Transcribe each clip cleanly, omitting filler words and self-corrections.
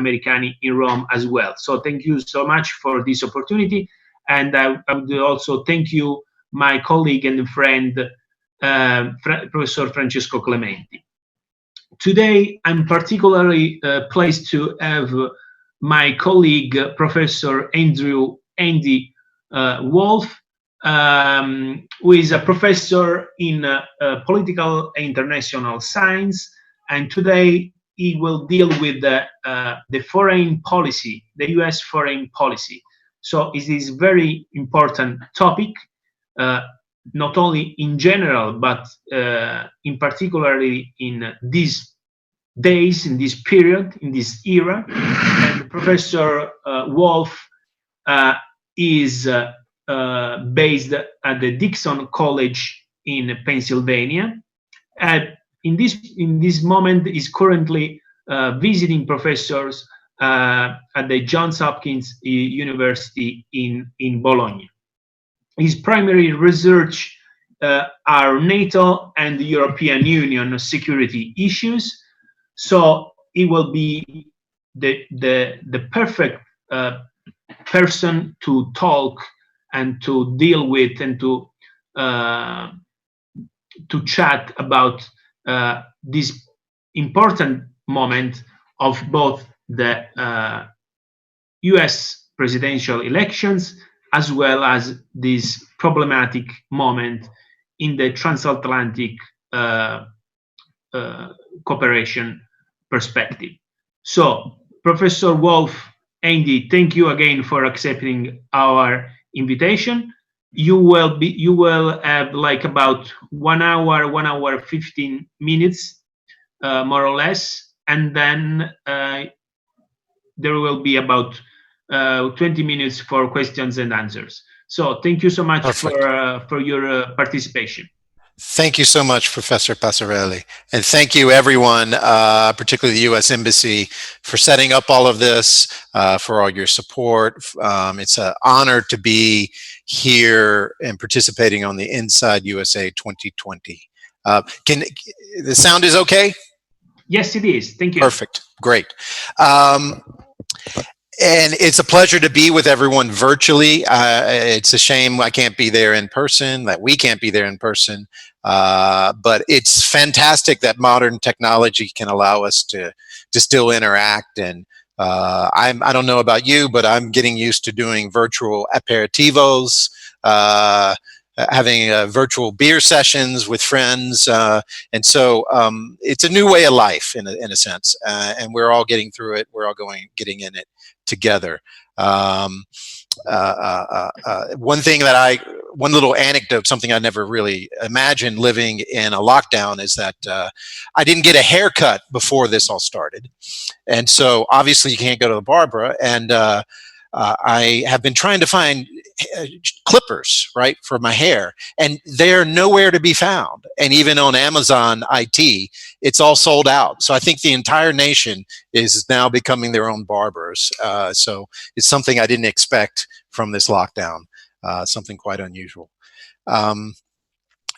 Americani in Rome as well. So thank you so much for this opportunity. And I would also thank you, my colleague and friend, Professor Francesco Clementi. Today, I'm particularly pleased to have my colleague, Professor Andy Wolff, who is a professor in political and international science. And today, he will deal with the foreign policy, the US foreign policy. So it is a very important topic, not only in general, but in particularly in these days, in this period, in this era. And Professor Wolff is based at the Dickinson College in Pennsylvania. In this moment, is currently visiting professors at the Johns Hopkins University in Bologna. His primary research are NATO and the European Union security issues. So he will be the perfect person to talk and to deal with and to chat about this important moment of both the US presidential elections as well as this problematic moment in the transatlantic cooperation perspective. So, Professor Wolff, Andy, thank you again for accepting our invitation. You will have like about 1 hour, 15 minutes, more or less, and then there will be about 20 minutes for questions and answers. So thank you so much for your participation. Thank you so much, Professor Passarelli. And thank you, everyone, particularly the U.S. Embassy, for setting up all of this, for all your support. It's an honor to be here and participating on the Inside USA 2020. The sound is okay? Yes, it is. Thank you. Perfect. Great. And it's a pleasure to be with everyone virtually. It's a shame I can't be there in person, that we can't be there in person. But it's fantastic that modern technology can allow us to still interact. And I don't know about you, but I'm getting used to doing virtual aperitivos, having virtual beer sessions with friends. And so it's a new way of life in a sense. And we're all getting through it. We're all getting in it together. One little anecdote, something I never really imagined living in a lockdown, is that I didn't get a haircut before this all started. And so obviously you can't go to the barber. And I have been trying to find clippers, right, for my hair, and they're nowhere to be found. And even on Amazon IT, it's all sold out. So I think the entire nation is now becoming their own barbers. So it's something I didn't expect from this lockdown, something quite unusual.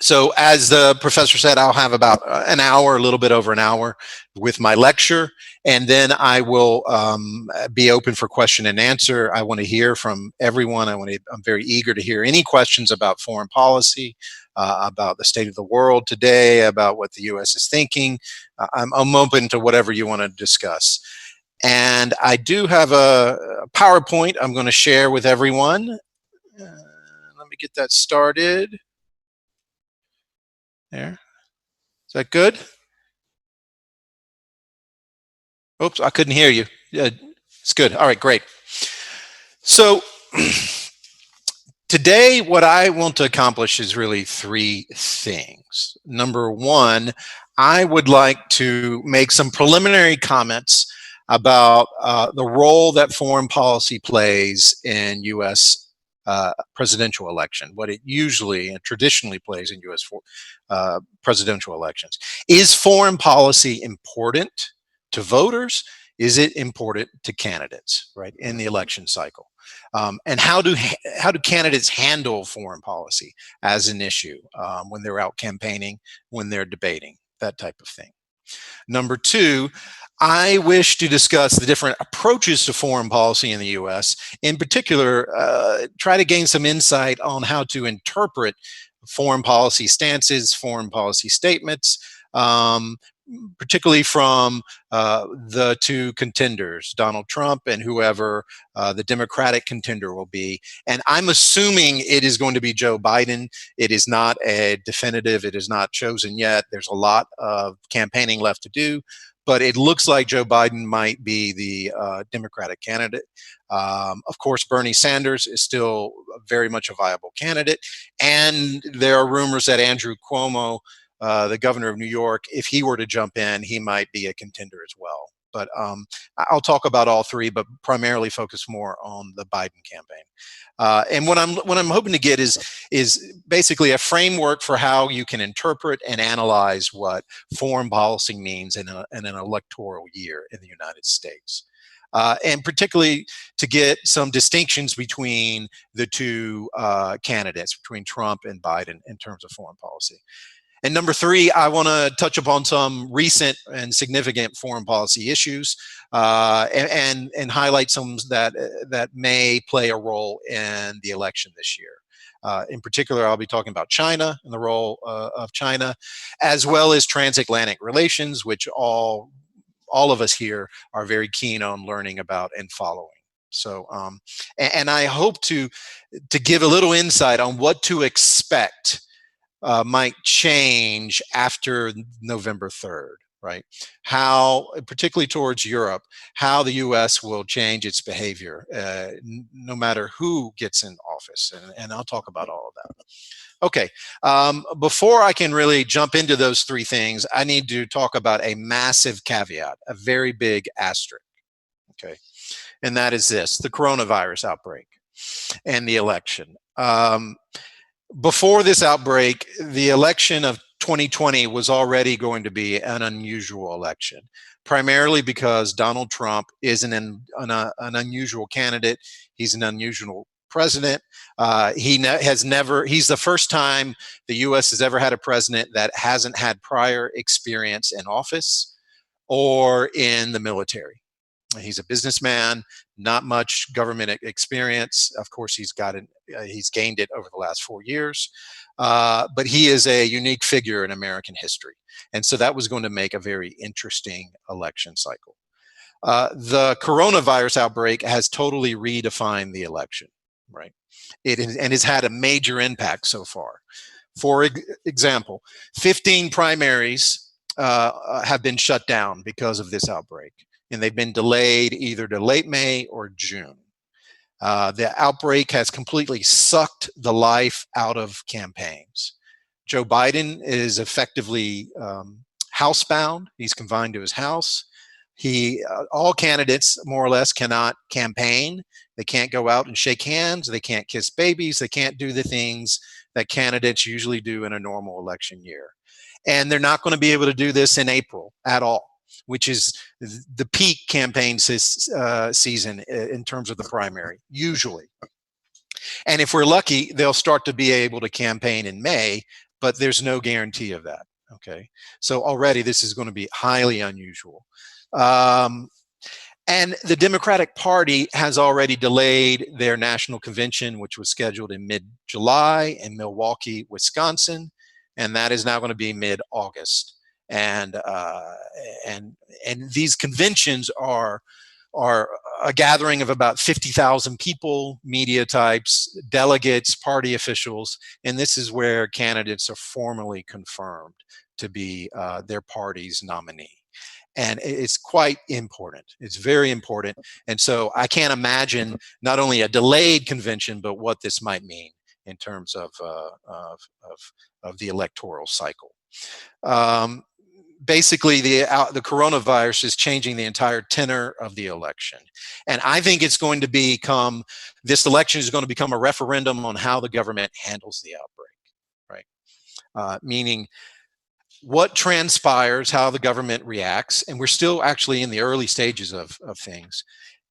So as the professor said, I'll have about an hour, a little bit over an hour with my lecture, and then I will be open for question and answer. I want to hear from everyone. I'm very eager to hear any questions about foreign policy, about the state of the world today, about what the U.S. is thinking. I'm open to whatever you want to discuss. And I do have a PowerPoint I'm going to share with everyone. Let me get that started. There. Is that good? Oops, I couldn't hear you. Yeah, it's good. All right, great. So today, what I want to accomplish is really three things. Number one, I would like to make some preliminary comments about the role that foreign policy plays in U.S. Presidential election, what it usually and traditionally plays in U.S. Presidential elections. Is foreign policy important to voters? Is it important to candidates, right, in the election cycle? And how do candidates handle foreign policy as an issue when they're out campaigning, when they're debating, that type of thing? Number two, I wish to discuss the different approaches to foreign policy in the U.S. In particular, try to gain some insight on how to interpret foreign policy stances, foreign policy statements, um, particularly from the two contenders, Donald Trump and whoever the Democratic contender will be. And I'm assuming it is going to be Joe Biden. It is not a definitive, it is not chosen yet. There's a lot of campaigning left to do, but it looks like Joe Biden might be the Democratic candidate. Of course, Bernie Sanders is still very much a viable candidate. And there are rumors that Andrew Cuomo, the governor of New York, if he were to jump in, he might be a contender as well. But I'll talk about all three, but primarily focus more on the Biden campaign. And what I'm hoping to get is basically a framework for how you can interpret and analyze what foreign policy means in an electoral year in the United States. And particularly to get some distinctions between the two candidates, between Trump and Biden in terms of foreign policy. And number three, I want to touch upon some recent and significant foreign policy issues and highlight some that may play a role in the election this year. In particular, I'll be talking about China and the role of China, as well as transatlantic relations, which all of us here are very keen on learning about and following. So, and I hope to give a little insight on what to expect might change after November 3rd, right? How, particularly towards Europe, how the U.S. will change its behavior, no matter who gets in office. And I'll talk about all of that. Okay, before I can really jump into those three things, I need to talk about a massive caveat, a very big asterisk, okay? And that is this, the coronavirus outbreak and the election. Before this outbreak, the election of 2020 was already going to be an unusual election, primarily because Donald Trump is an unusual candidate. He's an unusual president. He's the first time the U.S. has ever had a president that hasn't had prior experience in office or in the military. He's a businessman, not much government experience. Of course, he's gained it over the last 4 years, but he is a unique figure in American history. And so that was going to make a very interesting election cycle. The coronavirus outbreak has totally redefined the election, right? And has had a major impact so far. For example, 15 primaries have been shut down because of this outbreak. And they've been delayed either to late May or June. The outbreak has completely sucked the life out of campaigns. Joe Biden is effectively housebound. He's confined to his house. All candidates, more or less, cannot campaign. They can't go out and shake hands. They can't kiss babies. They can't do the things that candidates usually do in a normal election year. And they're not going to be able to do this in April at all, which is the peak campaign season in terms of the primary, usually. And if we're lucky, they'll start to be able to campaign in May, but there's no guarantee of that, okay? So already this is going to be highly unusual. And the Democratic Party has already delayed their national convention, which was scheduled in mid-July in Milwaukee, Wisconsin, and that is now going to be mid-August. And these conventions are a gathering of about 50,000 people, media types, delegates, party officials, and this is where candidates are formally confirmed to be their party's nominee. And it's quite important. It's very important. And so I can't imagine not only a delayed convention, but what this might mean in terms of the electoral cycle. Basically, the coronavirus is changing the entire tenor of the election. And I think this election is going to become a referendum on how the government handles the outbreak, right? Meaning what transpires, how the government reacts, and we're still actually in the early stages of things.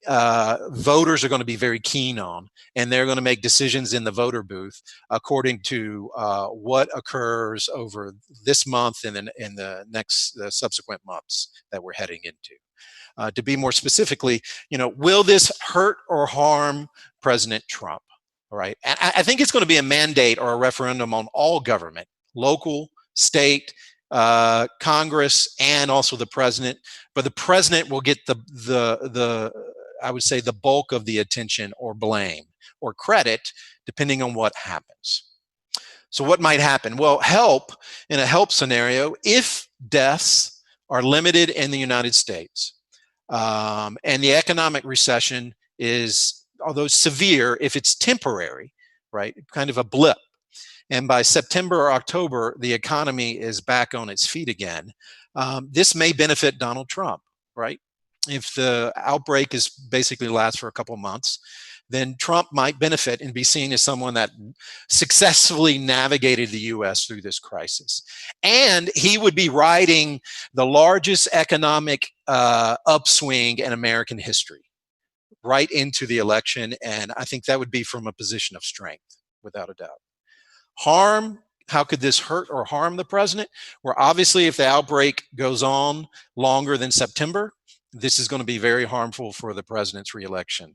Voters are going to be very keen on, and they're going to make decisions in the voter booth according to what occurs over this month and in the subsequent months that we're heading into. To be more specifically, will this hurt or harm President Trump? All right. And I think it's going to be a mandate or a referendum on all government, local, state, Congress, and also the president. But the president will get I would say, the bulk of the attention or blame or credit, depending on what happens. So what might happen? Well, in a help scenario, if deaths are limited in the United States, and the economic recession is, although severe, if it's temporary, right, kind of a blip, and by September or October, the economy is back on its feet again, this may benefit Donald Trump, right? If the outbreak is basically lasts for a couple of months, then Trump might benefit and be seen as someone that successfully navigated the U.S. through this crisis. And he would be riding the largest economic upswing in American history right into the election. And I think that would be from a position of strength, without a doubt. Harm, how could this hurt or harm the president? Well, obviously, if the outbreak goes on longer than September, this is going to be very harmful for the president's reelection.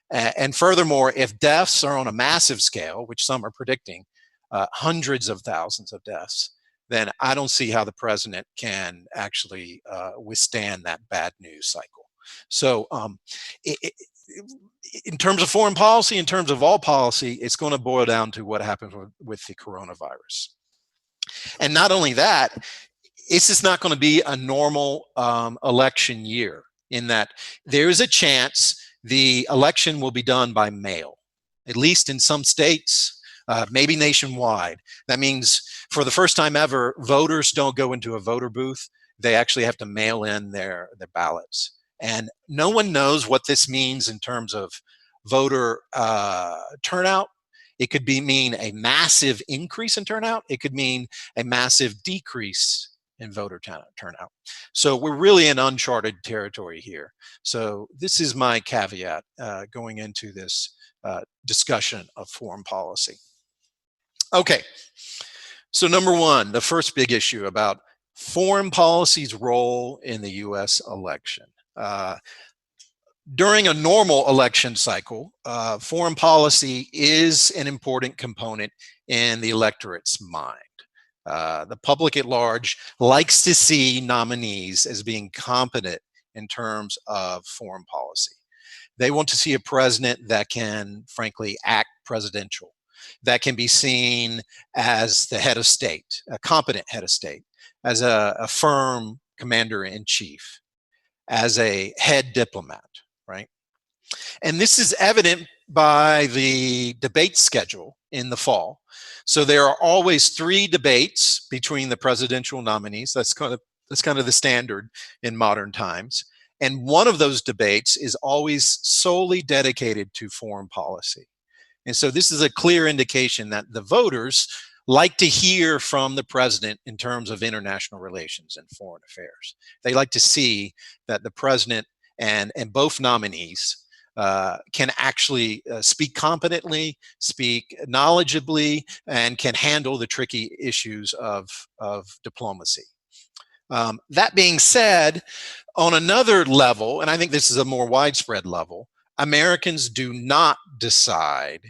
And furthermore, if deaths are on a massive scale, which some are predicting, hundreds of thousands of deaths, then I don't see how the president can actually withstand that bad news cycle. So in terms of foreign policy, in terms of all policy, it's going to boil down to what happens with the coronavirus. And not only that, it's just not going to be a normal election year, in that there is a chance the election will be done by mail, at least in some states, maybe nationwide. That means for the first time ever, voters don't go into a voter booth. They actually have to mail in their ballots. And no one knows what this means in terms of voter turnout. It could mean a massive increase in turnout. It could mean a massive decrease in voter turnout. So we're really in uncharted territory here. So this is my caveat going into this discussion of foreign policy. Okay, so number one, the first big issue about foreign policy's role in the U.S. election. During a normal election cycle, foreign policy is an important component in the electorate's mind. The public at large likes to see nominees as being competent in terms of foreign policy. They want to see a president that can, frankly, act presidential, that can be seen as the head of state, a competent head of state, as a firm commander-in-chief, as a head diplomat, right? And this is evident by the debate schedule in the fall. So there are always 3 debates between the presidential nominees. That's kind of the standard in modern times. And one of those debates is always solely dedicated to foreign policy. And so this is a clear indication that the voters like to hear from the president in terms of international relations and foreign affairs. They like to see that the president and both nominees can actually speak competently, speak knowledgeably, and can handle the tricky issues of diplomacy. That being said, on another level, and I think this is a more widespread level, Americans do not decide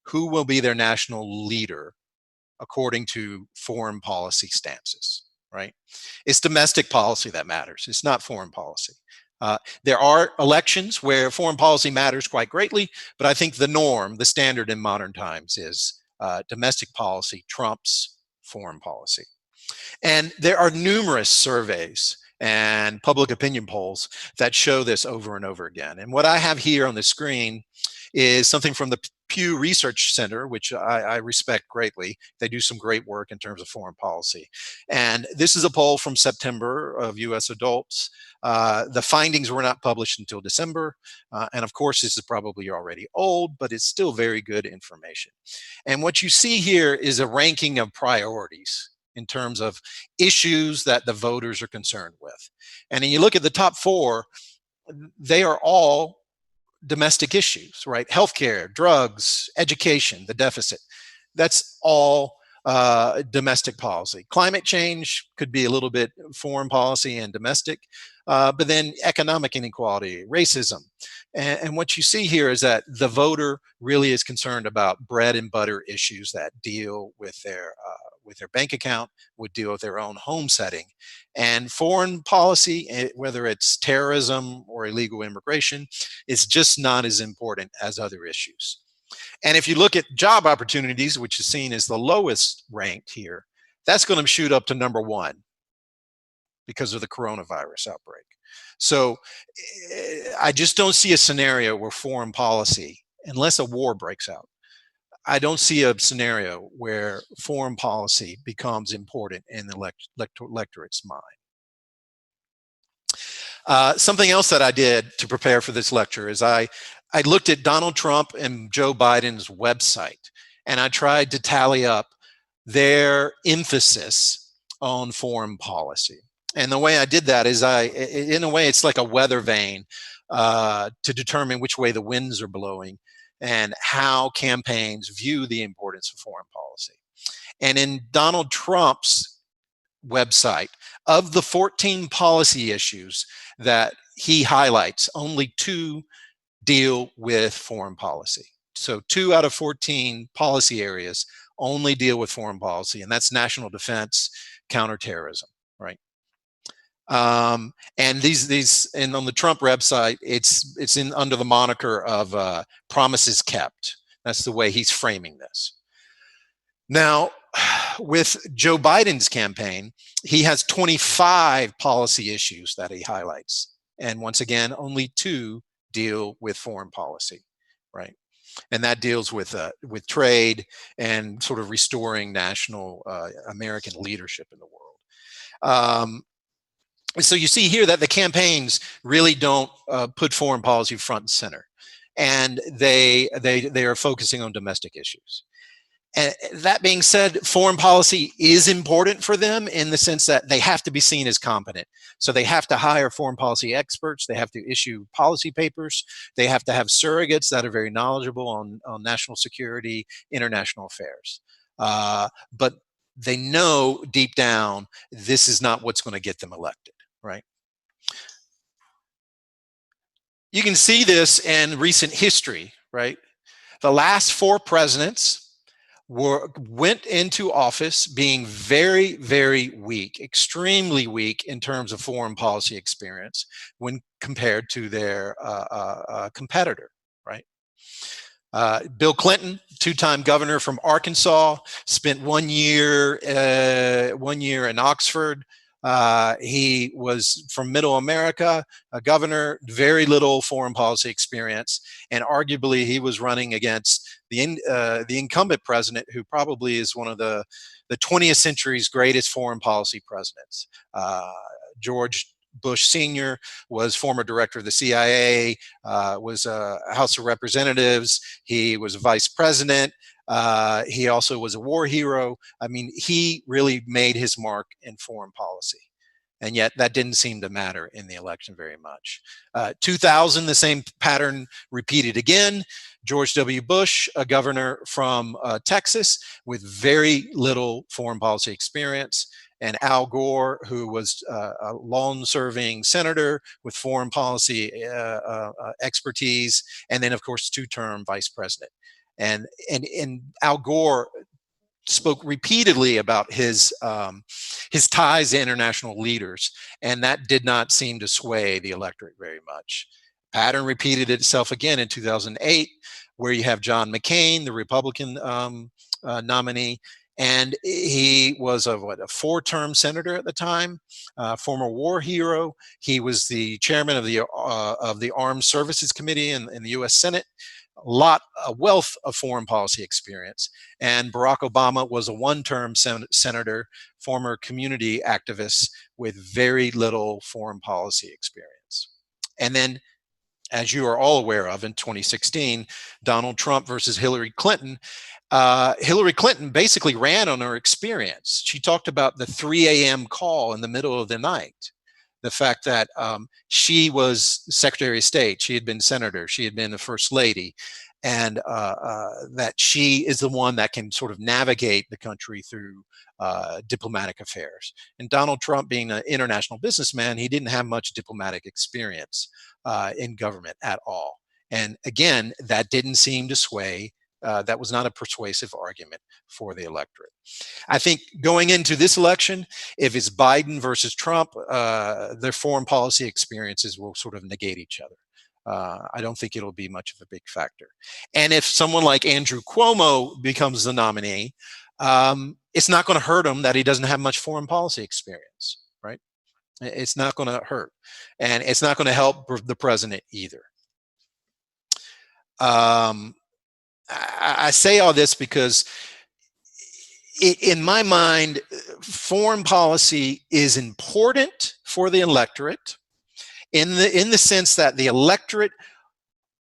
who will be their national leader according to foreign policy stances, right? It's domestic policy that matters. It's not foreign policy. There are elections where foreign policy matters quite greatly, but I think the norm, the standard in modern times is domestic policy trumps foreign policy. And there are numerous surveys and public opinion polls that show this over and over again. And what I have here on the screen is something from the Pew Research Center, which I respect greatly. They do some great work in terms of foreign policy. And this is a poll from September of US adults. The findings were not published until December. And of course, this is probably already old, but it's still very good information. And what you see here is a ranking of priorities in terms of issues that the voters are concerned with. And then you look at the top 4, they are all domestic issues, right? Healthcare, drugs, education, the deficit. That's all domestic policy. Climate change could be a little bit foreign policy and domestic, but then economic inequality, racism. And what you see here is that the voter really is concerned about bread and butter issues that deal with their bank account, would deal with their own home setting. And foreign policy, whether it's terrorism or illegal immigration, is just not as important as other issues. And if you look at job opportunities, which is seen as the lowest ranked here, that's going to shoot up to number 1 because of the coronavirus outbreak. So I just don't see a scenario where foreign policy, unless a war breaks out, I don't see a scenario where foreign policy becomes important in the electorate's mind. Something else that I did to prepare for this lecture is I looked at Donald Trump and Joe Biden's website, and I tried to tally up their emphasis on foreign policy. And the way I did that is in a way, it's like a weather vane to determine which way the winds are blowing and how campaigns view the importance of foreign policy. And in Donald Trump's website, of the 14 policy issues that he highlights, only 2 deal with foreign policy. So 2 out of 14 policy areas only deal with foreign policy, and that's national defense, counterterrorism, right? And these and on the Trump website, it's in under the moniker of promises kept. That's the way he's framing this. Now, with Joe Biden's campaign, he has 25 policy issues that he highlights, and once again, only 2 deal with foreign policy, right? And that deals with trade and sort of restoring national American leadership in the world. So you see here that the campaigns really don't put foreign policy front and center, and they are focusing on domestic issues. And that being said, foreign policy is important for them in the sense that they have to be seen as competent. So they have to hire foreign policy experts. They have to issue policy papers. They have to have surrogates that are very knowledgeable on national security, international affairs. But they know deep down this is not what's going to get them elected, right? You can see this in recent history, right? The last 4 presidents went into office being very, very weak, extremely weak in terms of foreign policy experience when compared to their competitor, right? Bill Clinton, 2-time governor from Arkansas, spent 1 year in Oxford. He was from Middle America, a governor, very little foreign policy experience, and arguably he was running against the incumbent president, who probably is one of the 20th century's greatest foreign policy presidents. George Bush Sr. was former director of the CIA, was a House of Representatives. He was a vice president. He also was a war hero. I mean, he really made his mark in foreign policy. And yet that didn't seem to matter in the election very much. 2000, the same pattern repeated again. George W. Bush, a governor from Texas with very little foreign policy experience, and Al Gore, who was a long-serving senator with foreign policy expertise, and then, of course, 2-term vice president. And Al Gore spoke repeatedly about his ties to international leaders, and that did not seem to sway the electorate very much. Pattern repeated itself again in 2008, where you have John McCain, the Republican nominee, and he was a 4-term senator at the time, former war hero. He was the chairman of the Armed Services Committee in the U.S. Senate. A wealth of foreign policy experience. And Barack Obama was a 1-term senator, former community activist with very little foreign policy experience. And then, as you are all aware of, in 2016, Donald Trump versus Hillary Clinton. Hillary Clinton basically ran on her experience. She talked about the 3 a.m. call in the middle of the night. The fact that she was Secretary of State, she had been senator, she had been the First Lady, and that she is the one that can sort of navigate the country through diplomatic affairs. And Donald Trump, being an international businessman, he didn't have much diplomatic experience in government at all. And again, that didn't seem to sway. That was not a persuasive argument for the electorate. I think going into this election, if it's Biden versus Trump, their foreign policy experiences will sort of negate each other. I don't think it'll be much of a big factor. And if someone like Andrew Cuomo becomes the nominee, it's not going to hurt him that he doesn't have much foreign policy experience, right? It's not going to hurt. And it's not going to help the president either. I say all this because in my mind, foreign policy is important for the electorate in the sense that the electorate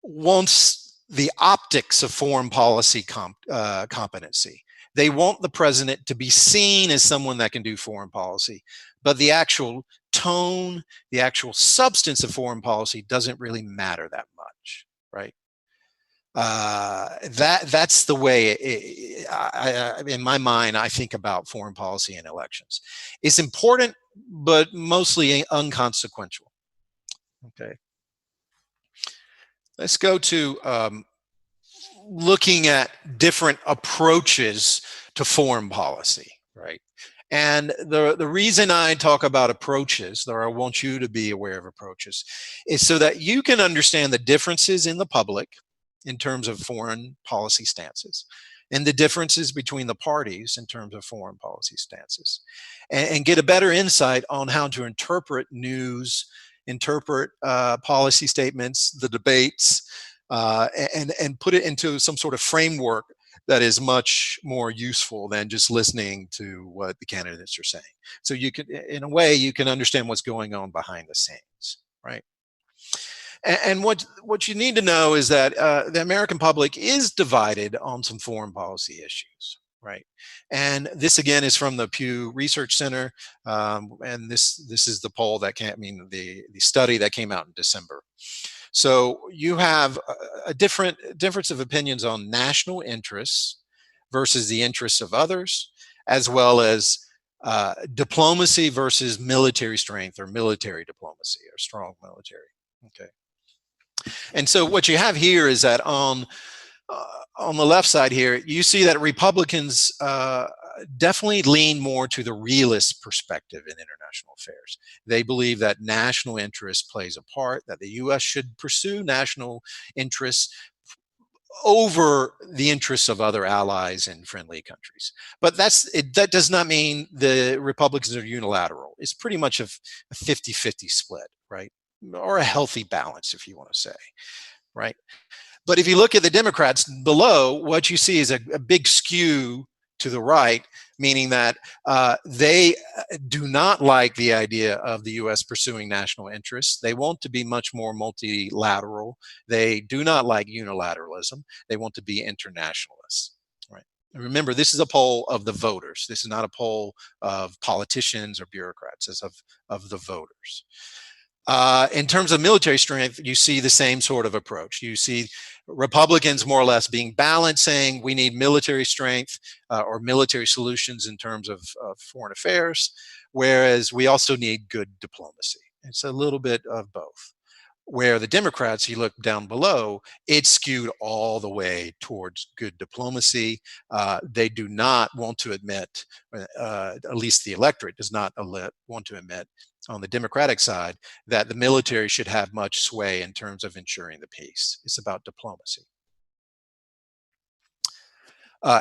wants the optics of foreign policy competency. They want the president to be seen as someone that can do foreign policy, but the actual tone, the actual substance of foreign policy doesn't really matter that much, right? That's the way, in my mind, I think about foreign policy in elections. It's important, but mostly inconsequential. Okay. Let's go to looking at different approaches to foreign policy, right? And the reason I talk about approaches, or I want you to be aware of approaches, is so that you can understand the differences in the public in terms of foreign policy stances, and the differences between the parties in terms of foreign policy stances, and get a better insight on how to interpret news, interpret policy statements, the debates, and put it into some sort of framework that is much more useful than just listening to what the candidates are saying. So you can, in a way, you can understand what's going on behind the scenes, right? And what you need to know is that the American public is divided on some foreign policy issues, right? And this again is from the Pew Research Center, and this is the poll that the study that came out in December. So you have a difference of opinions on national interests versus the interests of others, as well as diplomacy versus military strength, or military diplomacy, or strong military. Okay. And so what you have here is that on the left side here, you see that Republicans definitely lean more to the realist perspective in international affairs. They believe that national interest plays a part, that the U.S. should pursue national interests over the interests of other allies and friendly countries. But that does not mean the Republicans are unilateral. It's pretty much a 50-50 split, right? Or a healthy balance, if you want to say, right? But if you look at the Democrats below, what you see is a big skew to the right, meaning that they do not like the idea of the U.S. pursuing national interests. They want to be much more multilateral. They do not like unilateralism. They want to be internationalists, right? And remember, this is a poll of the voters. This is not a poll of politicians or bureaucrats. It's of the voters. In terms of military strength, you see the same sort of approach. You see Republicans more or less being balanced, saying we need military strength or military solutions in terms of foreign affairs, whereas we also need good diplomacy. It's a little bit of both. Where the Democrats, you look down below, it's skewed all the way towards good diplomacy. They do not want to admit, at least the electorate does not want to admit on the Democratic side, that the military should have much sway in terms of ensuring the peace. It's about diplomacy.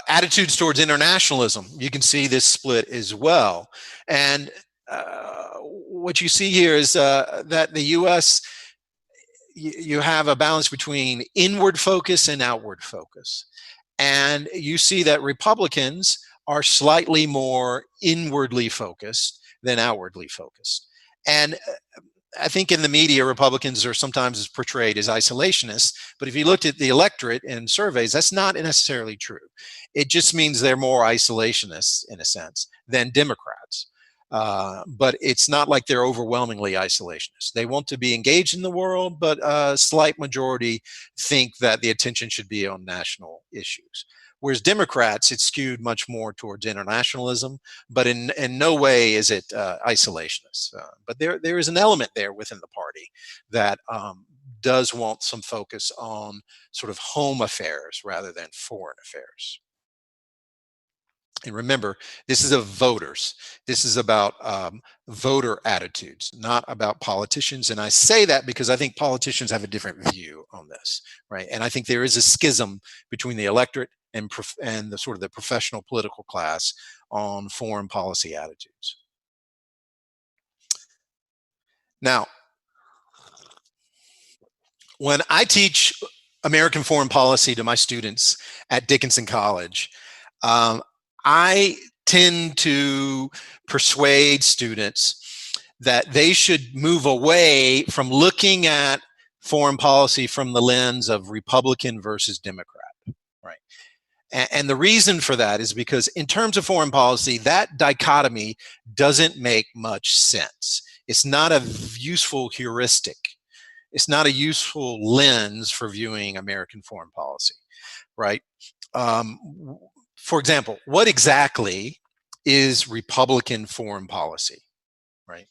Attitudes towards internationalism, you can see this split as well. And what you see here is that the U.S., you have a balance between inward focus and outward focus. And you see that Republicans are slightly more inwardly focused than outwardly focused. And I think in the media, Republicans are sometimes portrayed as isolationists, but if you looked at the electorate in surveys, that's not necessarily true. It just means they're more isolationists, in a sense, than Democrats. But it's not like they're overwhelmingly isolationist. They want to be engaged in the world, but a slight majority think that the attention should be on national issues. Whereas Democrats, it's skewed much more towards internationalism, but in no way is it isolationist. But there is an element there within the party that does want some focus on sort of home affairs rather than foreign affairs. And remember, this is of voters. This is about voter attitudes, not about politicians. And I say that because I think politicians have a different view on this, right? And I think there is a schism between the electorate and the sort of the professional political class on foreign policy attitudes. Now, when I teach American foreign policy to my students at Dickinson College, I tend to persuade students that they should move away from looking at foreign policy from the lens of Republican versus Democrat, right? And the reason for that is because in terms of foreign policy, that dichotomy doesn't make much sense. It's not a useful heuristic. It's not a useful lens for viewing American foreign policy, right? For example, what exactly is Republican foreign policy, right?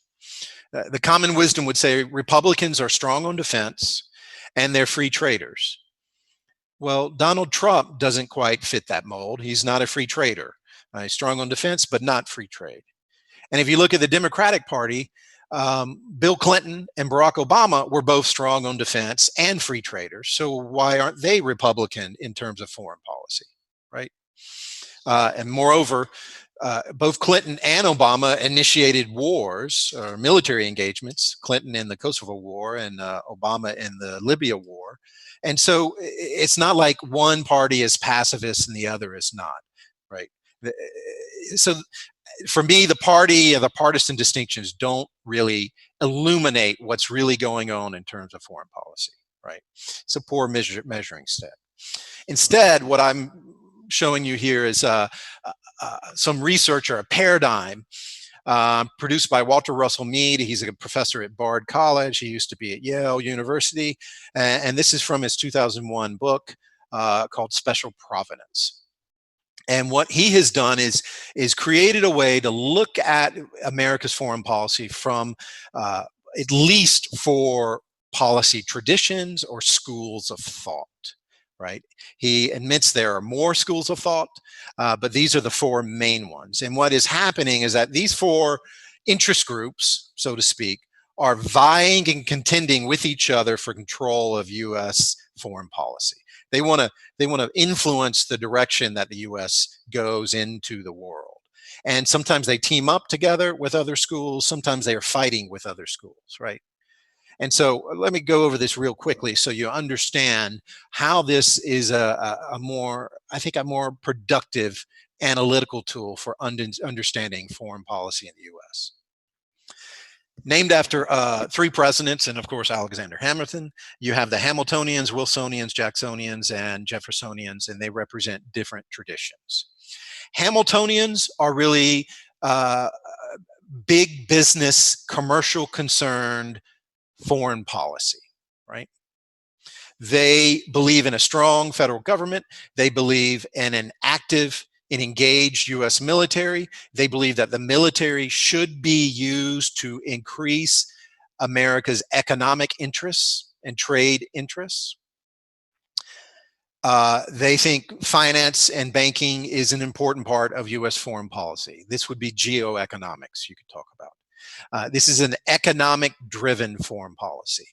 The common wisdom would say Republicans are strong on defense and they're free traders. Well, Donald Trump doesn't quite fit that mold. He's not a free trader. He's strong on defense, but not free trade. And if you look at the Democratic Party, Bill Clinton and Barack Obama were both strong on defense and free traders. So why aren't they Republican in terms of foreign policy, right? And moreover, both Clinton and Obama initiated wars or military engagements, Clinton in the Kosovo War and Obama in the Libya War. And so it's not like one party is pacifist and the other is not, right? So for me, the party and the partisan distinctions don't really illuminate what's really going on in terms of foreign policy, right? It's a poor measuring stick. Instead, what I'm showing you here is some research or a paradigm produced by Walter Russell Mead. He's a professor at Bard College. He used to be at Yale University. And this is from his 2001 book called Special Providence. And what he has done is created a way to look at America's foreign policy from at least 4 policy traditions or schools of thought, right? He admits there are more schools of thought, but these are the 4 main ones. And what is happening is that these 4 interest groups, so to speak, are vying and contending with each other for control of U.S. foreign policy. They want to influence the direction that the U.S. goes into the world. And sometimes they team up together with other schools. Sometimes they are fighting with other schools, right? And so let me go over this real quickly so you understand how this is a more productive analytical tool for understanding foreign policy in the U.S. Named after 3 presidents and, of course, Alexander Hamilton, you have the Hamiltonians, Wilsonians, Jacksonians, and Jeffersonians, and they represent different traditions. Hamiltonians are really big business, commercial concerned foreign policy, right? They believe in a strong federal government. They believe in an active and engaged U.S. military. They believe that the military should be used to increase America's economic interests and trade interests. They think finance and banking is an important part of U.S. foreign policy. This would be geoeconomics you could talk about. This is an economic-driven foreign policy,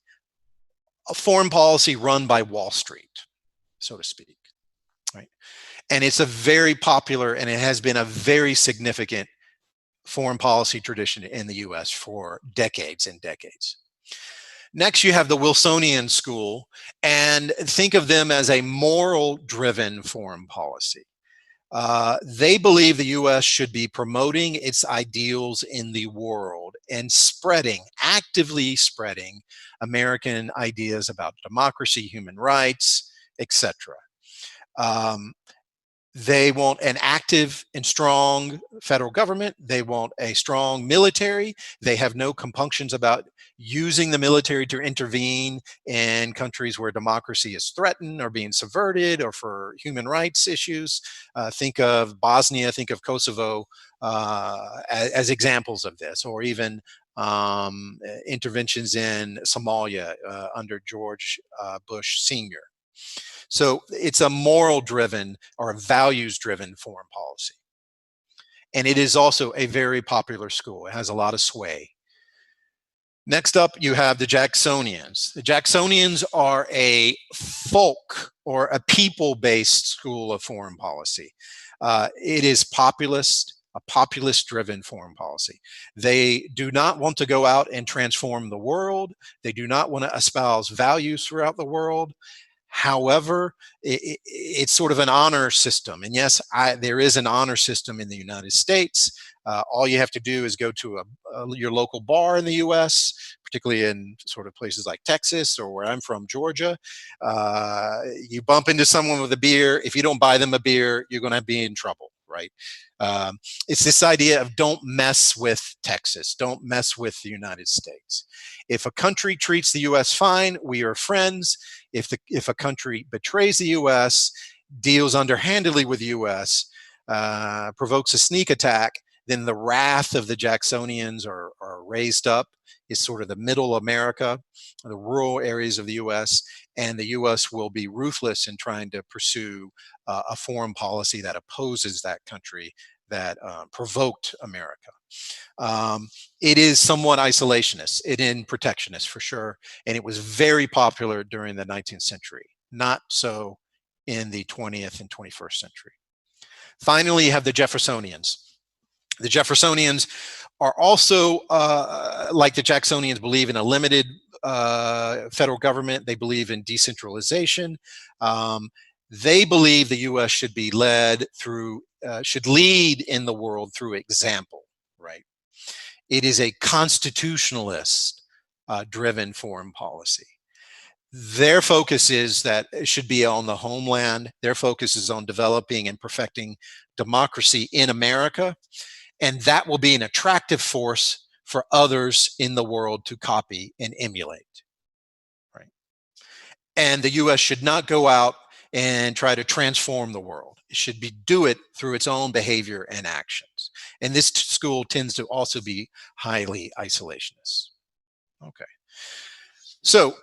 a foreign policy run by Wall Street, so to speak, right? And it's a very popular, and it has been a very significant foreign policy tradition in the U.S. for decades and decades. Next, you have the Wilsonian school, and think of them as a moral-driven foreign policy. They believe the U.S. should be promoting its ideals in the world and actively spreading American ideas about democracy, human rights, etc. They want an active and strong federal government. They want a strong military. They have no compunctions about using the military to intervene in countries where democracy is threatened or being subverted or for human rights issues. Think of Bosnia, think of Kosovo as examples of this, or even interventions in Somalia under George Bush Sr. So it's a moral-driven or a values-driven foreign policy. And it is also a very popular school. It has a lot of sway. Next up, you have the Jacksonians. The Jacksonians are a folk or a people-based school of foreign policy. It is populist, a populist-driven foreign policy. They do not want to go out and transform the world. They do not want to espouse values throughout the world. However, it's sort of an honor system. And yes, there is an honor system in the United States. All you have to do is go to your local bar in the U.S., particularly in sort of places like Texas or where I'm from, Georgia. You bump into someone with a beer. If you don't buy them a beer, you're going to be in trouble, right? It's this idea of don't mess with Texas, don't mess with the United States. If a country treats the U.S. fine, we are friends. If a country betrays the U.S., deals underhandedly with the U.S., provokes a sneak attack, then the wrath of the Jacksonians are raised up. Is sort of the middle America, the rural areas of the U.S., and the U.S. will be ruthless in trying to pursue a foreign policy that opposes that country that provoked America. It is somewhat isolationist, it is protectionist for sure, and it was very popular during the 19th century, not so in the 20th and 21st century. Finally, you have the Jeffersonians. The Jeffersonians are also, like the Jacksonians, believe in a limited federal government. They believe in decentralization. They believe the U.S. should be led through, should lead in the world through example, right? It is a constitutionalist driven foreign policy. Their focus is that it should be on the homeland. Their focus is on developing and perfecting democracy in America. And that will be an attractive force for others in the world to copy and emulate, right? And the U.S. should not go out and try to transform the world. It should do it through its own behavior and actions. And this school tends to also be highly isolationist. Okay. So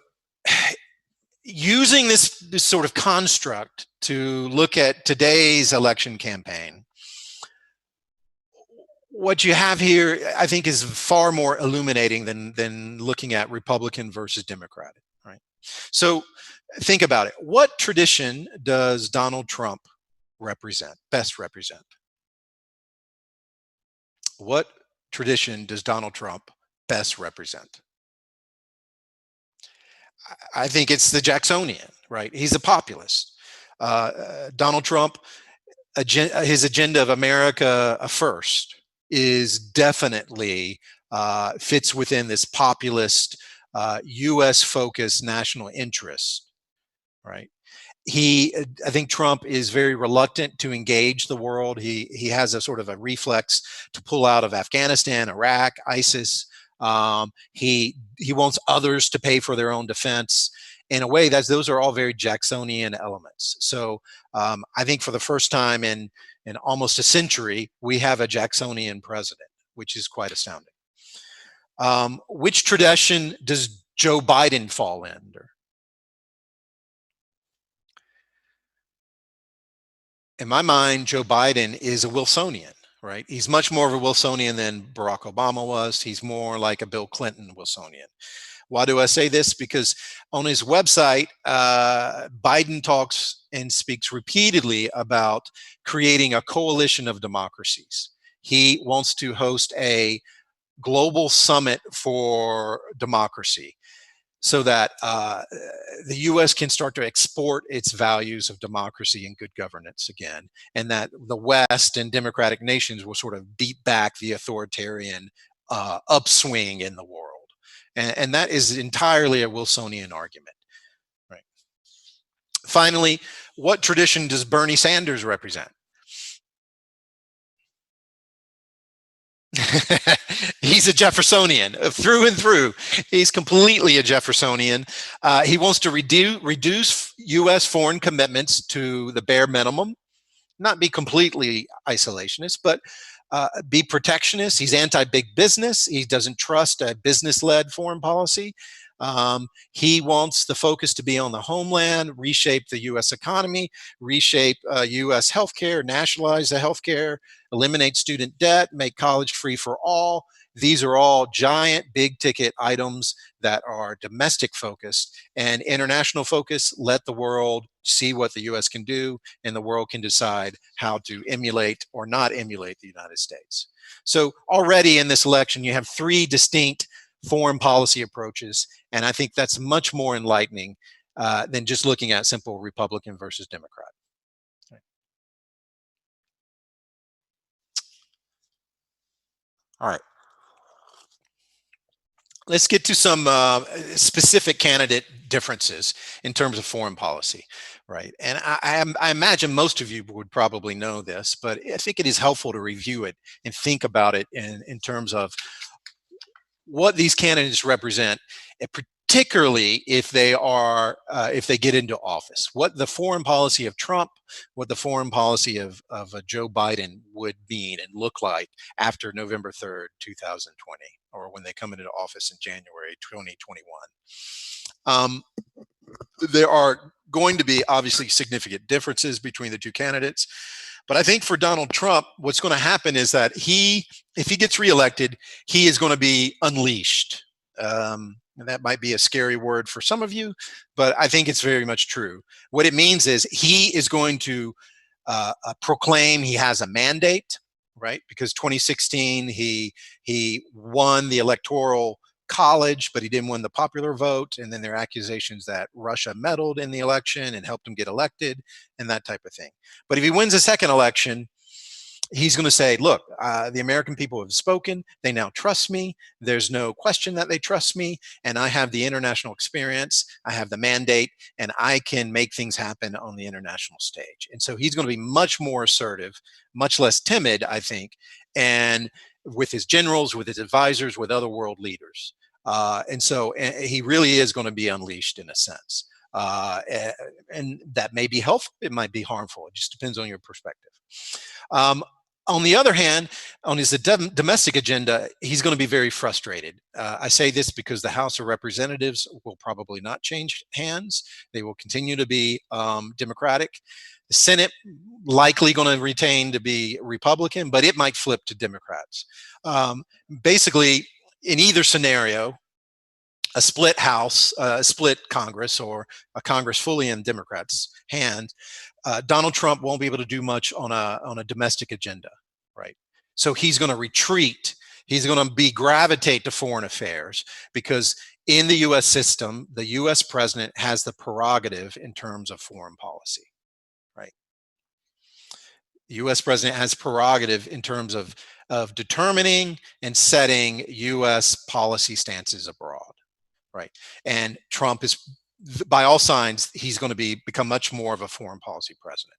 using this sort of construct to look at today's election campaign, what you have here, I think, is far more illuminating than looking at Republican versus Democratic, right? So think about it. What tradition does Donald Trump best represent? What tradition does Donald Trump best represent? I think it's the Jacksonian, right? He's a populist. Donald Trump, his agenda of America first is definitely fits within this populist U.S.-focused national interest, right? I think Trump is very reluctant to engage the world. He has a sort of a reflex to pull out of Afghanistan, Iraq, ISIS. He wants others to pay for their own defense. In a way, those are all very Jacksonian elements. So I think for the first time in almost a century, we have a Jacksonian president, which is quite astounding. Which tradition does Joe Biden fall under? In my mind, Joe Biden is a Wilsonian, right? He's much more of a Wilsonian than Barack Obama was. He's more like a Bill Clinton Wilsonian. Why do I say this? Because on his website, Biden talks and speaks repeatedly about creating a coalition of democracies. He wants to host a global summit for democracy so that the U.S. can start to export its values of democracy and good governance again, and that the West and democratic nations will sort of beat back the authoritarian upswing in the world. And that is entirely a Wilsonian argument, right? Finally, what tradition does Bernie Sanders represent? He's a Jeffersonian through and through. He's completely a Jeffersonian. He wants to reduce U.S. foreign commitments to the bare minimum, not be completely isolationist, but be protectionist. He's anti-big business. He doesn't trust a business-led foreign policy. He wants the focus to be on the homeland, reshape the U.S. economy, reshape U.S. healthcare, nationalize the healthcare, eliminate student debt, make college free for all. These are all giant, big ticket items that are domestic focused, and international focus. Let the world see what the U.S. can do, and the world can decide how to emulate or not emulate the United States. So already in this election, you have three distinct foreign policy approaches, and I think that's much more enlightening than just looking at simple Republican versus Democrat. All right. Let's get to some specific candidate differences in terms of foreign policy, right? And I imagine most of you would probably know this, but I think it is helpful to review it and think about it in terms of what these candidates represent, particularly if they get into office. What the foreign policy of Trump, what the foreign policy of Joe Biden would mean and look like after November 3rd, 2020, or when they come into office in January 2021. There are going to be obviously significant differences between the two candidates. But I think for Donald Trump, what's going to happen is that if he gets reelected, he is going to be unleashed. And that might be a scary word for some of you, but I think it's very much true. What it means is he is going to proclaim he has a mandate, right? Because 2016, he won the Electoral College, but he didn't win the popular vote. And then there are accusations that Russia meddled in the election and helped him get elected and that type of thing. But if he wins a second election, he's going to say, look, the American people have spoken. They now trust me. There's no question that they trust me. And I have the international experience. I have the mandate, and I can make things happen on the international stage. And so he's going to be much more assertive, much less timid, I think, and with his generals, with his advisors, with other world leaders. And so he really is going to be unleashed in a sense. And that may be helpful. It might be harmful. It just depends on your perspective. On the other hand, on his domestic agenda, he's going to be very frustrated. I say this because the House of Representatives will probably not change hands. They will continue to be Democratic. The Senate likely going to retain to be Republican, but it might flip to Democrats. Basically, in either scenario, a split House, a split Congress, or a Congress fully in Democrats' hand, Donald Trump won't be able to do much on a domestic agenda, right? So he's going to retreat. He's going to gravitate to foreign affairs because in the U.S. system, the U.S. president has the prerogative in terms of foreign policy, right? The U.S. president has prerogative in terms of determining and setting U.S. policy stances abroad, right? And Trump is, by all signs, he's going to become much more of a foreign policy president.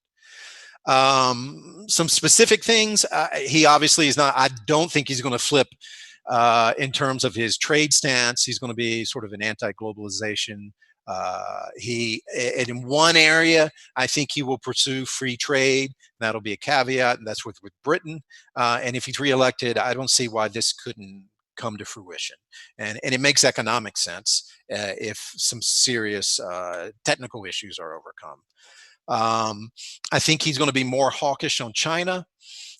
Some specific things, he obviously is not, I don't think he's going to flip in terms of his trade stance. He's going to be sort of an anti-globalization. In one area, I think he will pursue free trade. That'll be a caveat, and that's with Britain. And if he's reelected, I don't see why this couldn't come to fruition. And it makes economic sense if some serious technical issues are overcome. I think he's going to be more hawkish on China,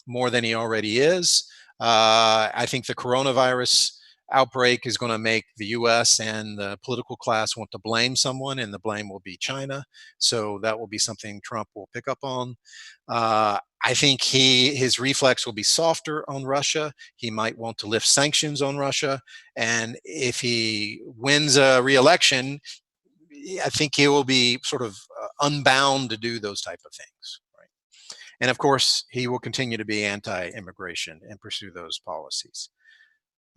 more than he already is. I think the coronavirus outbreak is going to make the U.S. and the political class want to blame someone, and the blame will be China. So that will be something Trump will pick up on. I think his reflex will be softer on Russia. He might want to lift sanctions on Russia. And if he wins a re-election, I think he will be sort of unbound to do those type of things. Right? And of course, he will continue to be anti-immigration and pursue those policies.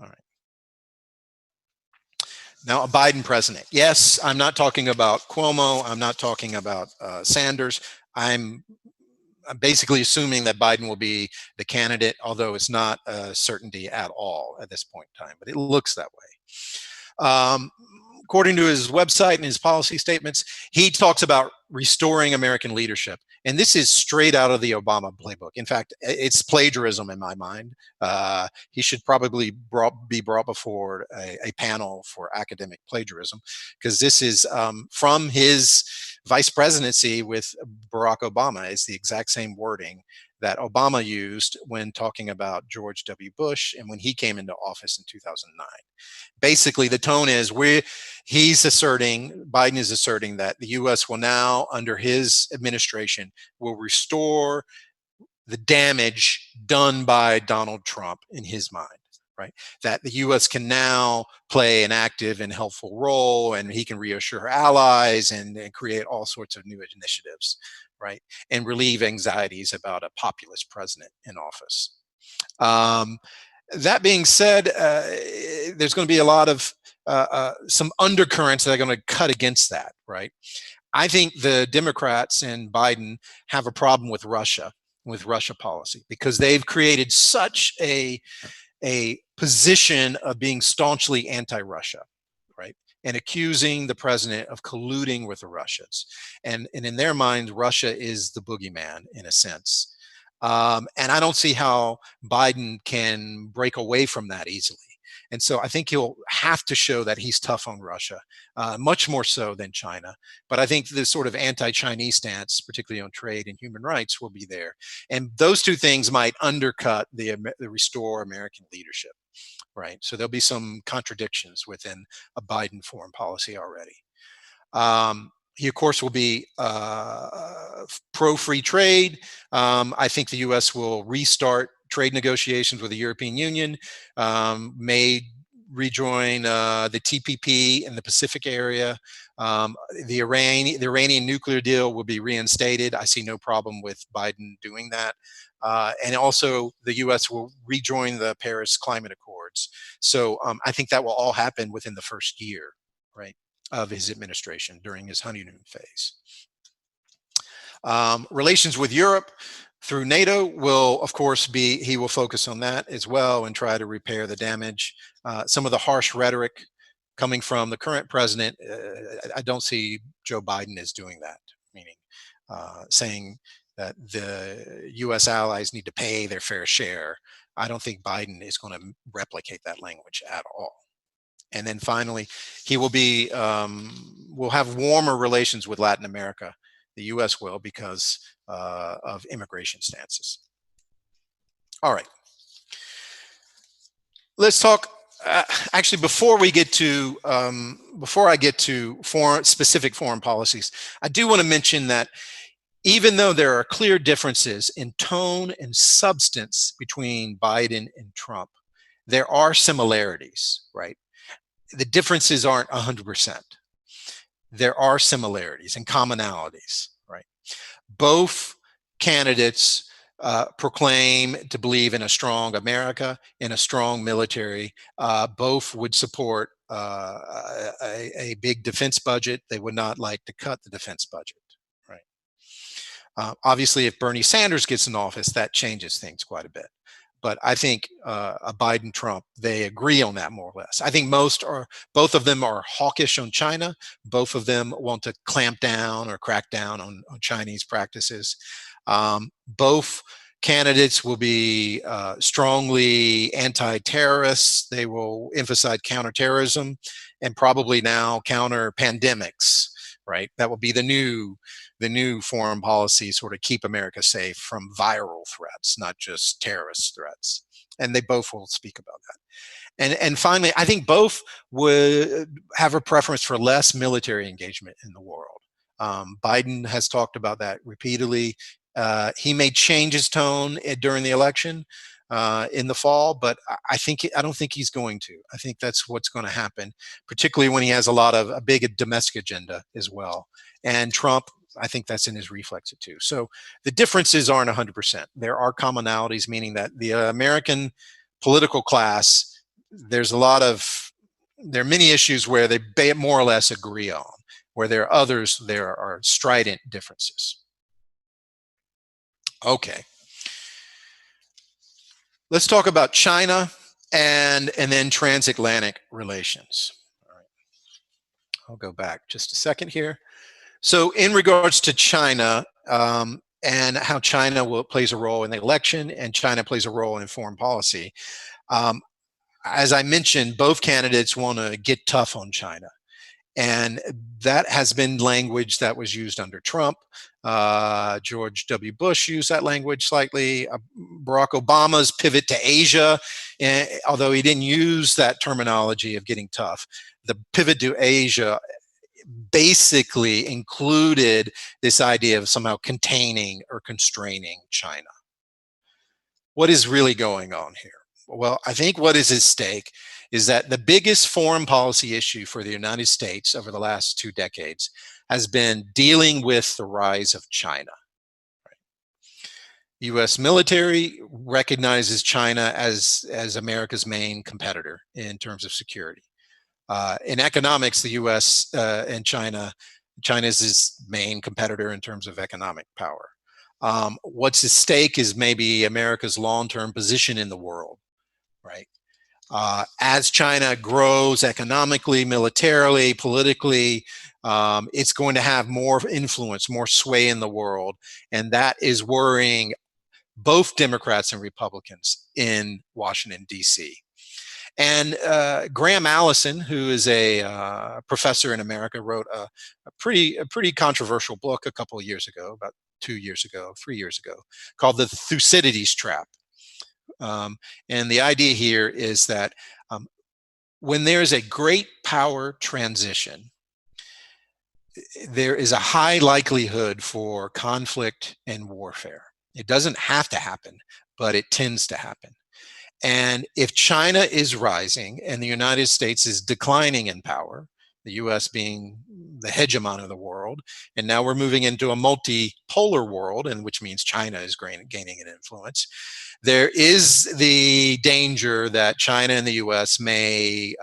All right. Now, a Biden president. Yes, I'm not talking about Cuomo. I'm not talking about Sanders. I'm basically assuming that Biden will be the candidate, although it's not a certainty at all at this point in time, but it looks that way. According to his website and his policy statements, he talks about restoring American leadership. And this is straight out of the Obama playbook. In fact, it's plagiarism in my mind. He should probably be brought before a panel for academic plagiarism, because this is from his vice presidency with Barack Obama. It's the exact same wording that Obama used when talking about George W. Bush and when he came into office in 2009. Basically, the tone is Biden is asserting that the U.S. will now, under his administration, will restore the damage done by Donald Trump in his mind, right? That the U.S. can now play an active and helpful role, and he can reassure allies and create all sorts of new initiatives, right? And relieve anxieties about a populist president in office. That being said, there's going to be a lot of some undercurrents that are going to cut against that, right? I think the Democrats and Biden have a problem with Russia policy, because they've created such a position of being staunchly anti-Russia, right? And accusing the president of colluding with the Russians. And in their mind, Russia is the boogeyman in a sense. And I don't see how Biden can break away from that easily. And so I think he'll have to show that he's tough on Russia, much more so than China. But I think the sort of anti-Chinese stance, particularly on trade and human rights, will be there. And those two things might undercut the restore American leadership, right? So there'll be some contradictions within a Biden foreign policy already. He, of course, will be pro-free trade. I think the U.S. will restart trade negotiations with the European Union, may rejoin the TPP in the Pacific area. The Iranian nuclear deal will be reinstated. I see no problem with Biden doing that. And also, the U.S. will rejoin the Paris Climate Accords. So I think that will all happen within the first year, right, of his administration during his honeymoon phase. Relations with Europe through NATO will, of course, he will focus on that as well and try to repair the damage. Some of the harsh rhetoric coming from the current president, I don't see Joe Biden as doing that, meaning saying that the U.S. allies need to pay their fair share. I don't think Biden is going to replicate that language at all. And then finally, he will have warmer relations with Latin America. The U.S. will, because of immigration stances. All right. Let's talk. Actually, before I get to specific foreign policies, I do want to mention that even though there are clear differences in tone and substance between Biden and Trump, there are similarities, right? The differences aren't 100%. There are similarities and commonalities, right? Both candidates proclaim to believe in a strong America, in a strong military. Both would support a big defense budget. They would not like to cut the defense budget, right? Obviously, if Bernie Sanders gets in office, that changes things quite a bit. But I think a Biden-Trump, they agree on that more or less. I think both of them are hawkish on China. Both of them want to clamp down or crack down on Chinese practices. Both candidates will be strongly anti-terrorists. They will emphasize counterterrorism and probably now counter pandemics, right? That will be the new foreign policy, sort of keep America safe from viral threats, not just terrorist threats. And they both will speak about that. And finally, I think both would have a preference for less military engagement in the world. Biden has talked about that repeatedly. He may change his tone during the election in the fall, but I don't think he's going to. I think that's what's going to happen, particularly when he has a big domestic agenda as well. And Trump, I think that's in his reflex too. So the differences aren't 100%. There are commonalities, meaning that the American political class, there are many issues where they more or less agree on, where there are others, there are strident differences. Okay. Let's talk about China and then transatlantic relations. All right. I'll go back just a second here. So in regards to China, and how China plays a role in the election and China plays a role in foreign policy, um, as I mentioned, both candidates want to get tough on China. And that has been language that was used under Trump. George W. Bush used that language slightly. Barack Obama's pivot to Asia, although he didn't use that terminology of getting tough, the pivot to Asia basically included this idea of somehow containing or constraining China. What is really going on here? Well, I think what is at stake is that the biggest foreign policy issue for the United States over the last 2 decades has been dealing with the rise of China. The U.S. military recognizes China as America's main competitor in terms of security. In economics, the U.S. And China is its main competitor in terms of economic power. What's at stake is maybe America's long-term position in the world, right? As China grows economically, militarily, politically, it's going to have more influence, more sway in the world, and that is worrying both Democrats and Republicans in Washington, D.C. And Graham Allison, who is a professor in America, wrote a pretty controversial book a couple of years ago, about 2 years ago, 3 years ago, called The Thucydides Trap. And the idea here is that when there is a great power transition, there is a high likelihood for conflict and warfare. It doesn't have to happen, but it tends to happen. And if China is rising and the United States is declining in power, the US being the hegemon of the world, and now we're moving into a multipolar world, and which means China is gaining an influence, there is the danger that China and the US may,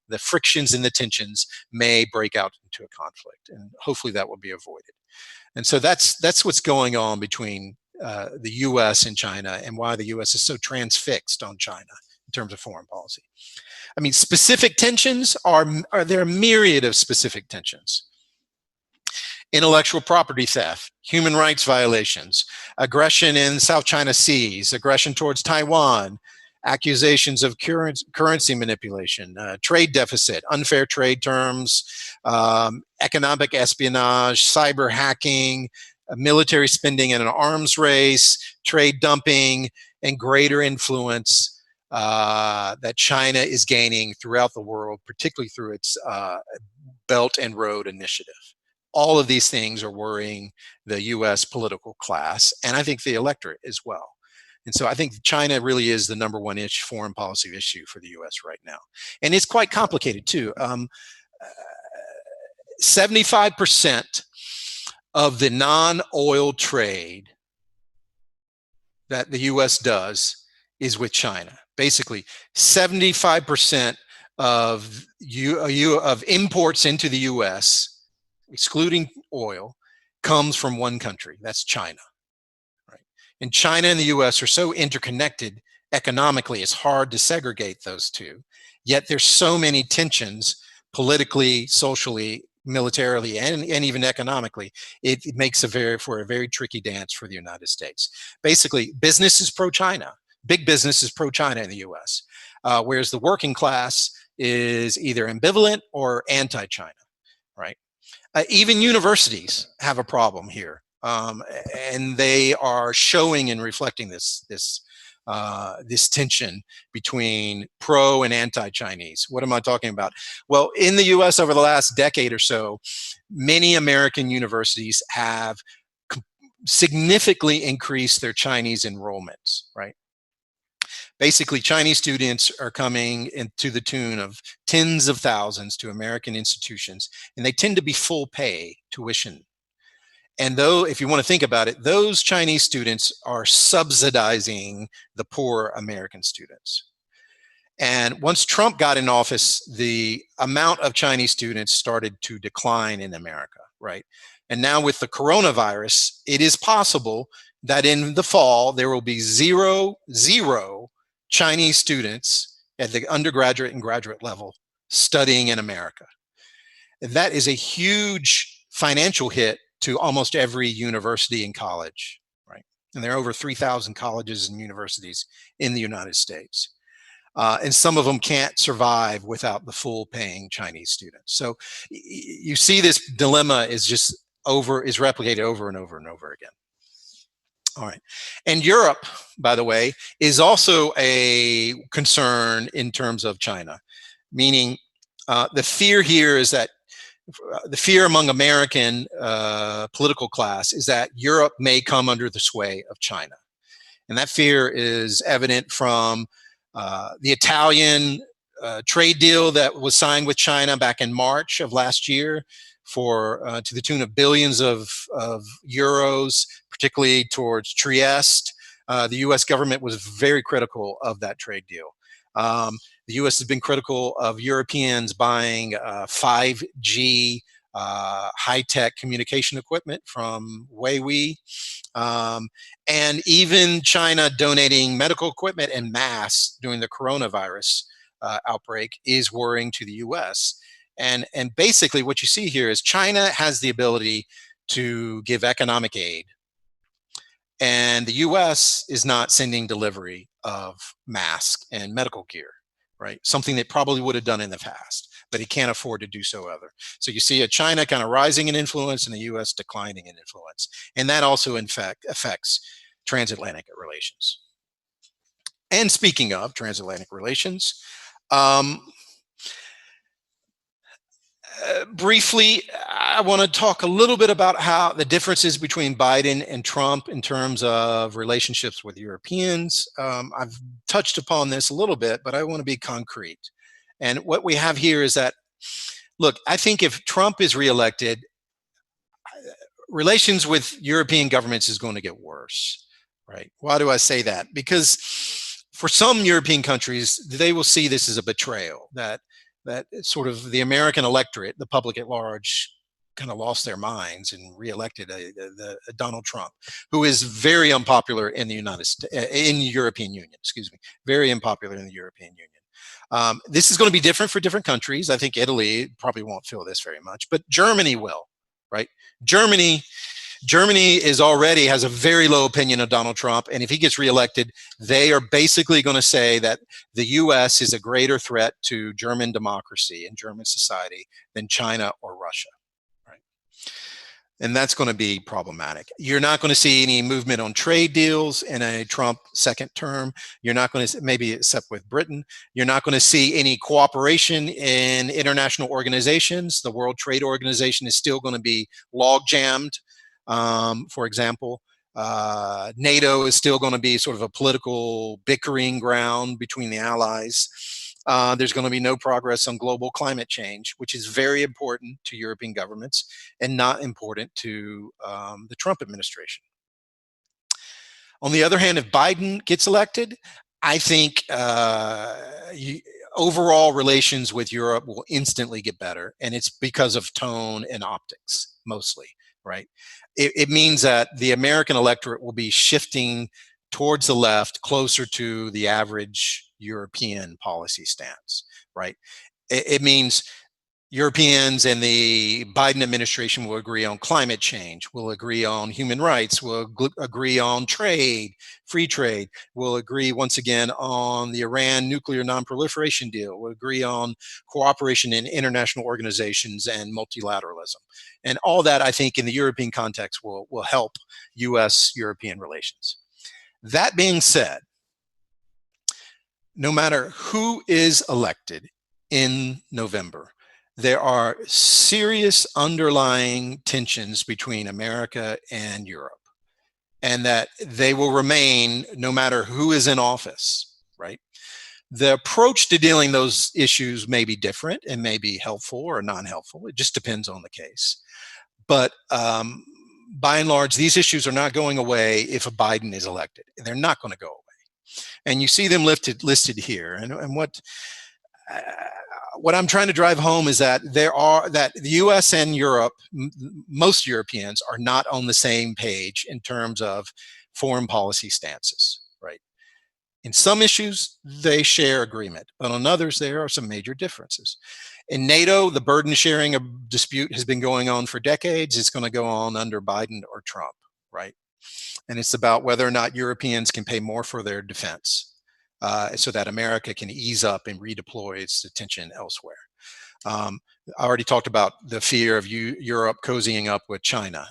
the frictions and the tensions may break out into a conflict, and hopefully that will be avoided. And so that's what's going on between the U.S. and China, and why the U.S. is so transfixed on China in terms of foreign policy. I mean, specific tensions are there are a myriad of specific tensions. Intellectual property theft, human rights violations, aggression in South China Seas, aggression towards Taiwan, accusations of currency manipulation, trade deficit, unfair trade terms, economic espionage, cyber hacking, military spending in an arms race, trade dumping, and greater influence that China is gaining throughout the world, particularly through its Belt and Road Initiative. All of these things are worrying the U.S. political class, and I think the electorate as well. And so I think China really is the number one foreign policy issue for the U.S. right now. And it's quite complicated, too. 75% of the non-oil trade that the U.S. does is with China. Basically, 75% of imports into the U.S., excluding oil, comes from one country. That's China. Right? And China and the U.S. are so interconnected economically, it's hard to segregate those two. Yet there's so many tensions politically, socially, militarily, and even economically. It makes for a very tricky dance for the United States. Basically, business is pro-China. Big business is pro-China in the U.S., whereas the working class is either ambivalent or anti-China, right? Even universities have a problem here, and they are showing and reflecting this tension between pro and anti-Chinese. What am I talking about? Well, in the U.S. over the last decade or so, many American universities have significantly increased their Chinese enrollments, right? Basically, Chinese students are coming to the tune of tens of thousands to American institutions, and they tend to be full pay tuition. And though, if you want to think about it, those Chinese students are subsidizing the poor American students. And once Trump got in office, the amount of Chinese students started to decline in America, right? And now with the coronavirus, it is possible that in the fall there will be zero Chinese students at the undergraduate and graduate level studying in America. That is a huge financial hit to almost every university and college, right? And there are over 3,000 colleges and universities in the United States. And some of them can't survive without the full paying Chinese students. So you see this dilemma is replicated over and over and over again. All right. And Europe, by the way, is also a concern in terms of China, meaning the fear here is that the fear among American political class is that Europe may come under the sway of China. And that fear is evident from the Italian trade deal that was signed with China back in March of last year for to the tune of billions of euros, particularly towards Trieste. The U.S. government was very critical of that trade deal. The U.S. has been critical of Europeans buying 5G high-tech communication equipment from Huawei, and even China donating medical equipment en masse during the coronavirus outbreak is worrying to the U.S. And basically what you see here is China has the ability to give economic aid, and the U.S. is not sending delivery of masks and medical gear, right? Something they probably would have done in the past, but it can't afford to do so either. So you see a China kind of rising in influence and the U.S. declining in influence. And that also, in fact, affects transatlantic relations. And speaking of transatlantic relations, briefly, I want to talk a little bit about how the differences between Biden and Trump in terms of relationships with Europeans. I've touched upon this a little bit, but I want to be concrete. And what we have here is that, look, I think if Trump is reelected, relations with European governments is going to get worse, right? Why do I say that? Because for some European countries, they will see this as a betrayal, that sort of the American electorate, the public at large, kind of lost their minds and reelected Donald Trump, who is very unpopular in the European Union, excuse me, very unpopular in the European Union. This is going to be different for different countries. I think Italy probably won't feel this very much, but Germany will, right? Germany has a very low opinion of Donald Trump, and if he gets reelected, they are basically going to say that the U.S. is a greater threat to German democracy and German society than China or Russia, right? And that's going to be problematic. You're not going to see any movement on trade deals in a Trump second term. You're not going to, maybe except with Britain, you're not going to see any cooperation in international organizations. The World Trade Organization is still going to be log jammed. For example, NATO is still going to be sort of a political bickering ground between the allies. There's going to be no progress on global climate change, which is very important to European governments and not important to the Trump administration. On the other hand, if Biden gets elected, I think overall relations with Europe will instantly get better, and it's because of tone and optics mostly, right? It means that the American electorate will be shifting towards the left, closer to the average European policy stance, right? It means Europeans and the Biden administration will agree on climate change, will agree on human rights, will agree on trade, free trade, will agree once again on the Iran nuclear non-proliferation deal, will agree on cooperation in international organizations and multilateralism. And all that, I think, in the European context will help U.S.-European relations. That being said, no matter who is elected in November, there are serious underlying tensions between America and Europe, and that they will remain no matter who is in office, right? The approach to dealing those issues may be different and may be helpful or non-helpful. It just depends on the case. But by and large, these issues are not going away if a Biden is elected. They're not going to go away. And you see them listed here. And what I'm trying to drive home is that that the U.S. and Europe, most Europeans, are not on the same page in terms of foreign policy stances, right? In some issues, they share agreement, but on others, there are some major differences. In NATO, the burden sharing dispute has been going on for decades. It's going to go on under Biden or Trump, right? And it's about whether or not Europeans can pay more for their defense so that America can ease up and redeploy its attention elsewhere. I already talked about the fear of Europe cozying up with China.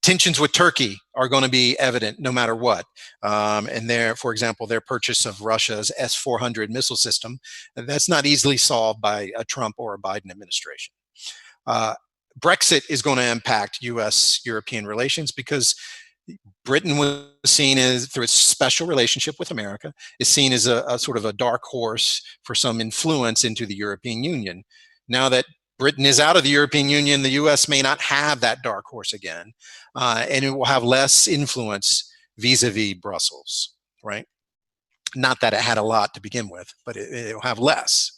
Tensions with Turkey are going to be evident no matter what. And for example, their purchase of Russia's S-400 missile system, that's not easily solved by a Trump or a Biden administration. Brexit is going to impact U.S.-European relations because Britain was seen as, through its special relationship with America, is seen as a sort of a dark horse for some influence into the European Union. Now that Britain is out of the European Union, the U.S. may not have that dark horse again, and it will have less influence vis-a-vis Brussels, right? Not that it had a lot to begin with, but it will have less.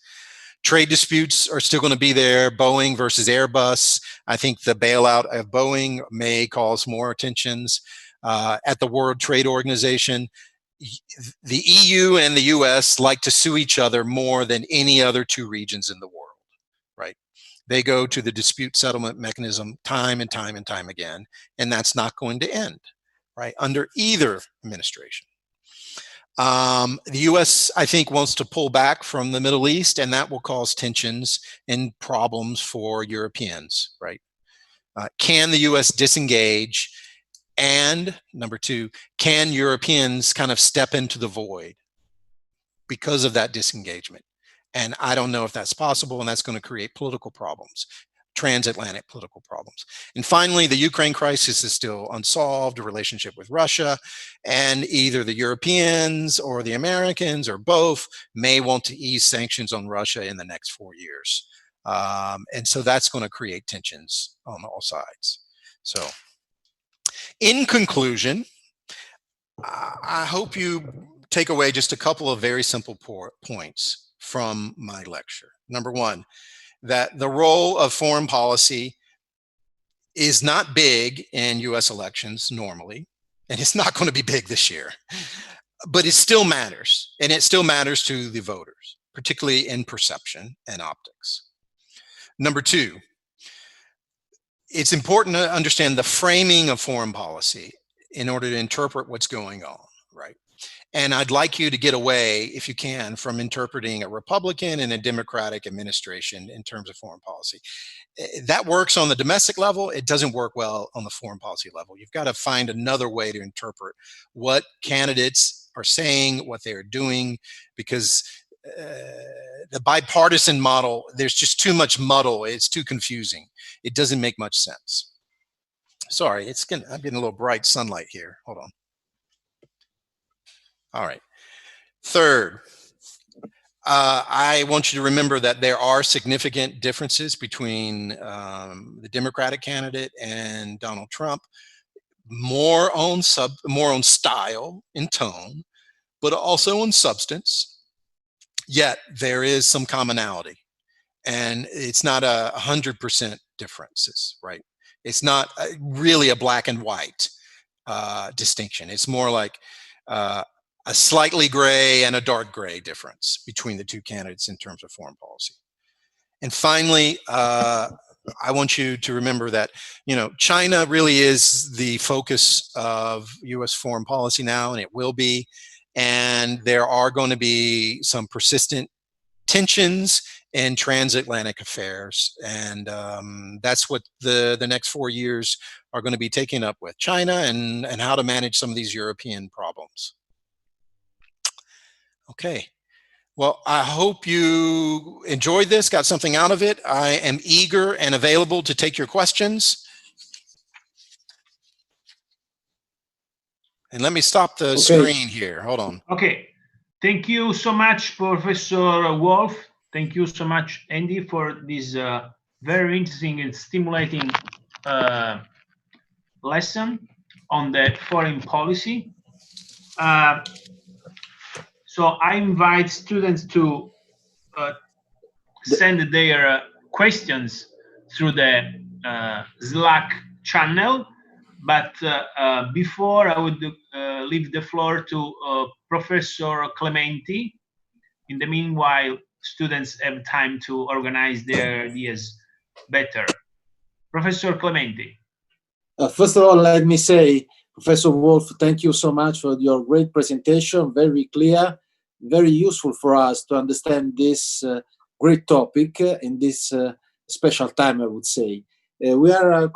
Trade disputes are still going to be there. Boeing versus Airbus. I think the bailout of Boeing may cause more tensions. At the World Trade Organization, the EU and the US like to sue each other more than any other two regions in the world, right? They go to the dispute settlement mechanism time and time and time again, and that's not going to end, right, under either administration. The U.S., I think, wants to pull back from the Middle East, and that will cause tensions and problems for Europeans, right? Can the U.S. disengage? And number two, can Europeans kind of step into the void because of that disengagement? And I don't know if that's possible, and that's going to create political problems, transatlantic political problems. And finally, the Ukraine crisis is still unsolved, a relationship with Russia, and either the Europeans or the Americans or both may want to ease sanctions on Russia in the next 4 years. And so that's going to create tensions on all sides. So in conclusion, I hope you take away just a couple of very simple points from my lecture. Number one, that the role of foreign policy is not big in US elections normally, and it's not going to be big this year, but it still matters, and it still matters to the voters, particularly in perception and optics. Number two, it's important to understand the framing of foreign policy in order to interpret what's going on, right? And I'd like you to get away, if you can, from interpreting a Republican and a Democratic administration in terms of foreign policy. That works on the domestic level. It doesn't work well on the foreign policy level. You've got to find another way to interpret what candidates are saying, what they're doing, because the bipartisan model, there's just too much muddle. It's too confusing. It doesn't make much sense. Sorry, I'm getting a little bright sunlight here. Hold on. All right. Third, I want you to remember that there are significant differences between the Democratic candidate and Donald Trump, more on style and tone, but also on substance. Yet there is some commonality, and it's not 100% differences, right? It's not really a black and white distinction. It's more like a slightly gray and a dark gray difference between the two candidates in terms of foreign policy. And finally, I want you to remember that, China really is the focus of U.S. foreign policy now, and it will be. And there are going to be some persistent tensions in transatlantic affairs. And that's what the next 4 years are going to be taken up with, China and how to manage some of these European problems. Okay. Well, I hope you enjoyed this, got something out of it. I am eager and available to take your questions. And let me stop the screen here. Hold on. Okay. Thank you so much, Professor Wolff. Thank you so much, Andy, for this very interesting and stimulating lesson on the foreign policy. So I invite students to send their questions through the Slack channel. But before, I would leave the floor to Professor Clementi. In the meanwhile, students have time to organize their ideas better. Professor Clementi. First of all, let me say, Professor Wolff, thank you so much for your great presentation, very clear, very useful for us to understand this great topic in this special time, I would say. We are